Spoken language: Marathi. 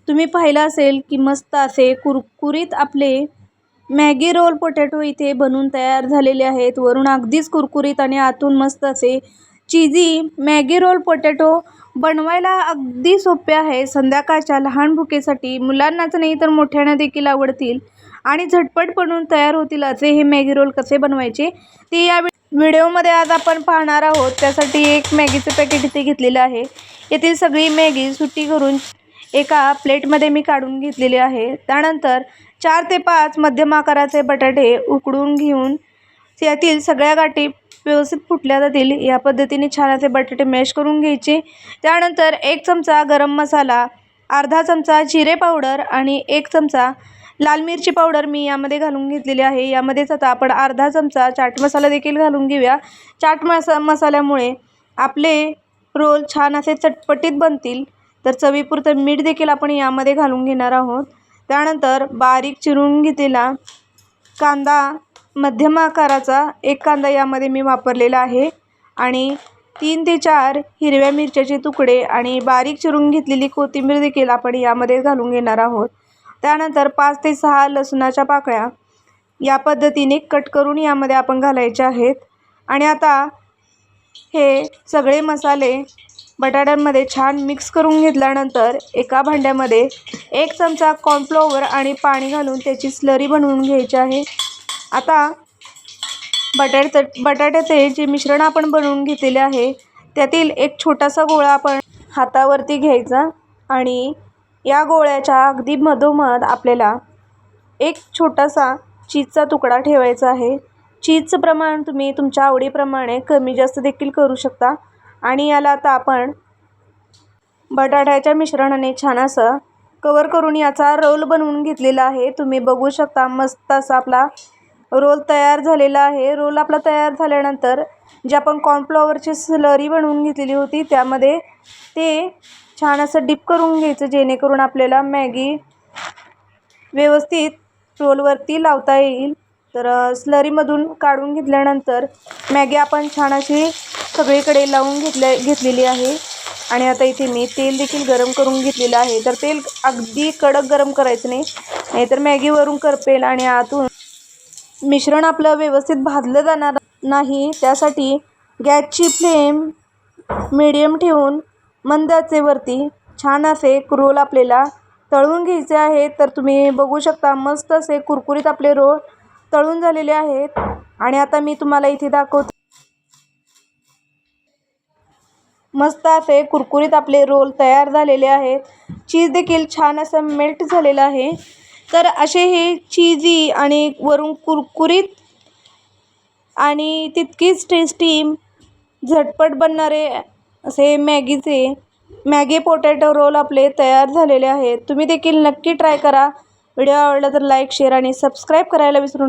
तुम्ही पाहिलं असेल की मस्त असे कुरकुरीत आपले मॅगी रोल पोटॅटो इथे बनून तयार झालेले आहेत। वरून अगदीच कुरकुरीत आणि आतून मस्त असे चीजी मॅगी रोल पोटॅटो बनवायला अगदी सोपे आहे। संध्याकाळच्या लहान भुकेसाठी मुलांनाच नाही तर मोठ्यांना देखील आवडतील आणि झटपट बनून तयार होतील असे हे मॅगी रोल कसे बनवायचे ते या व्हिडिओमध्ये आज आपण पाहणार आहोत। त्यासाठी एक मॅगीचं पॅकेट इथे घेतलेलं आहे। येथील सगळी मॅगी सुट्टी करून एका प्लेटमध्ये मी काढून घेतलेली आहे। त्यानंतर 4 ते 5 मध्यम आकाराचे बटाटे उकडून घेऊन त्यातील सगळ्या गाठी व्यवस्थित फुटल्या जातील या पद्धतीने छान असे बटाटे मॅश करून घ्यायचे। त्यानंतर 1 चमचा गरम मसाला, अर्धा चमचा जिरे पावडर आणि 1 चमचा लाल मिरची पावडर मी यामध्ये घालून घेतलेली आहे। यामध्येच आता आपण अर्धा चमचा चाट मसाला देखील घालून घेऊया। चाट मसाल्यामुळे आपले रोल छान असे चटपटीत बनतील। तर चवीपुरतं मीठ देखील आपण यामध्ये घालून घेणार आहोत। त्यानंतर बारीक चिरून घेतलेला कांदा, मध्यम आकाराचा 1 कांदा यामध्ये मी वापरलेला आहे आणि 3 ते 4 हिरव्या मिरच्याचे तुकडे आणि बारीक चिरून घेतलेली कोथिंबीर देखील आपण यामध्ये घालून घेणार आहोत। त्यानंतर 5 ते 6 लसणाच्या पाकळ्या या पद्धतीने कट करून यामध्ये आपण घालायचे आहेत। आणि आता हे सगळे मसाले बटाट्यांमध्ये छान मिक्स करून घेतल्यानंतर एका भांड्यामध्ये 1 चमचा कॉर्नफ्लॉवर आणि पाणी घालून त्याची स्लरी बनवून घ्यायची आहे। आता बटाट्याचे जे मिश्रण आपण बनवून घेतलेले आहे त्यातील एक छोटासा गोळा आपण हातावरती घ्यायचा आणि या गोळ्याच्या अगदी मधोमध आपल्याला एक छोटासा चीजचा तुकडा ठेवायचा आहे। चीजचं प्रमाण तुम्ही तुमच्या आवडीप्रमाणे कमी जास्त देखील करू शकता। आणि याला आता आपण बटाट्याच्या मिश्रणाने छान असं कवर करून याचा रोल बनवून घेतलेला आहे। तुम्ही बघू शकता मस्त असा आपला रोल तयार झालेला आहे। रोल आपला तयार झाल्यानंतर जे आपण कॉर्नफ्लॉवरची स्लरी बनवून घेतलेली होती त्यामध्ये ते छान असं डिप करून घ्यायचं जेणेकरून आपल्याला मॅगी व्यवस्थित रोलवरती लावता येईल। तर स्लरीमधून काढून घेतल्यानंतर मॅगी आपण छान अशी सगळीकडे लावून घेतलेली आहे। आणि आता इथे मी तेल देखील गरम करून घेतलेलं आहे। तर तेल अगदी कडक गरम करायचं नाहीतर मॅगी वरून करपेल आणि आतून मिश्रण आपलं व्यवस्थित भाजलं जाणार नाही। त्यासाठी गॅसची फ्लेम मीडियम ठेवून मंद आचेवरती छान असे रोल आपल्याला तळून घ्यायचे आहेत। तर तुम्ही बघू शकता मस्त असे कुरकुरीत आपले रोल तळून झालेले आहेत। आणि आता मी तुम्हाला इथे दाखवते मस्त असे कुरकुरीत आपले रोल तयार झालेले आहेत। चीज देखील छान असं मेल्ट झालेलं आहे। तर असे हे चीजी आणि वरून कुरकुरीत आणि तितकीच टेस्टी झटपट बनणारे असे मॅगी पोटॅटो रोल आपले तयार झालेले आहेत। तुम्ही देखील नक्की ट्राय करा। व्हिडिओ आवडला तर लाईक, शेअर आणि सबस्क्राईब करायला विसरू नका।